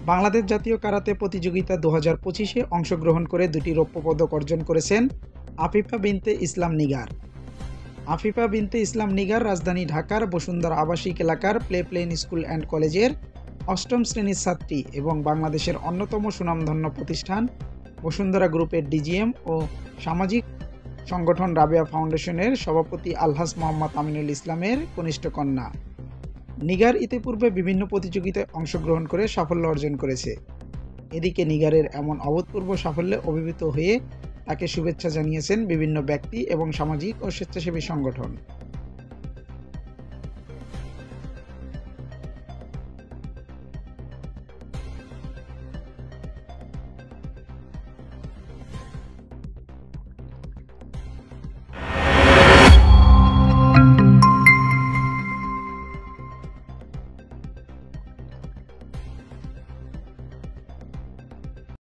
বাংলাদেশ জাতীয় কারাতে প্রতিযোগিতা 2025-এ অংশগ্রহণ করে 2টি রৌপ্য পদক অর্জন করেছেন আফিফা বিনতে ইসলাম নিগার। আফিফা বিনতে ইসলাম নিগার রাজধানী ঢাকার বসুন্ধরা আবাসিক এলাকার প্লেন স্কুল অ্যান্ড কলেজের 8ম শ্রেণীর ছাত্রী এবং বাংলাদেশের অন্যতম সুনামধন্য প্রতিষ্ঠান বসুন্ধরা গ্রুপের ডিজিএম ও সামাজিক সংগঠন রাবেয়া ফাউন্ডেশনের সভাপতি আলহাজ মোহাম্মদ আমিনুল ইসলামের কনিষ্ঠ কন্যা। নিগার ইতিপূর্বে বিভিন্ন প্রতিযোগিতায় অংশগ্রহণ করে সাফল্য অর্জন করেছে। এদিকে নিগারের এমন অভূতপূর্ব সাফল্যে অভিভূত হয়ে তাকে শুভেচ্ছা জানিয়েছেন বিভিন্ন ব্যক্তি এবং সামাজিক ও স্বেচ্ছাসেবী সংগঠন।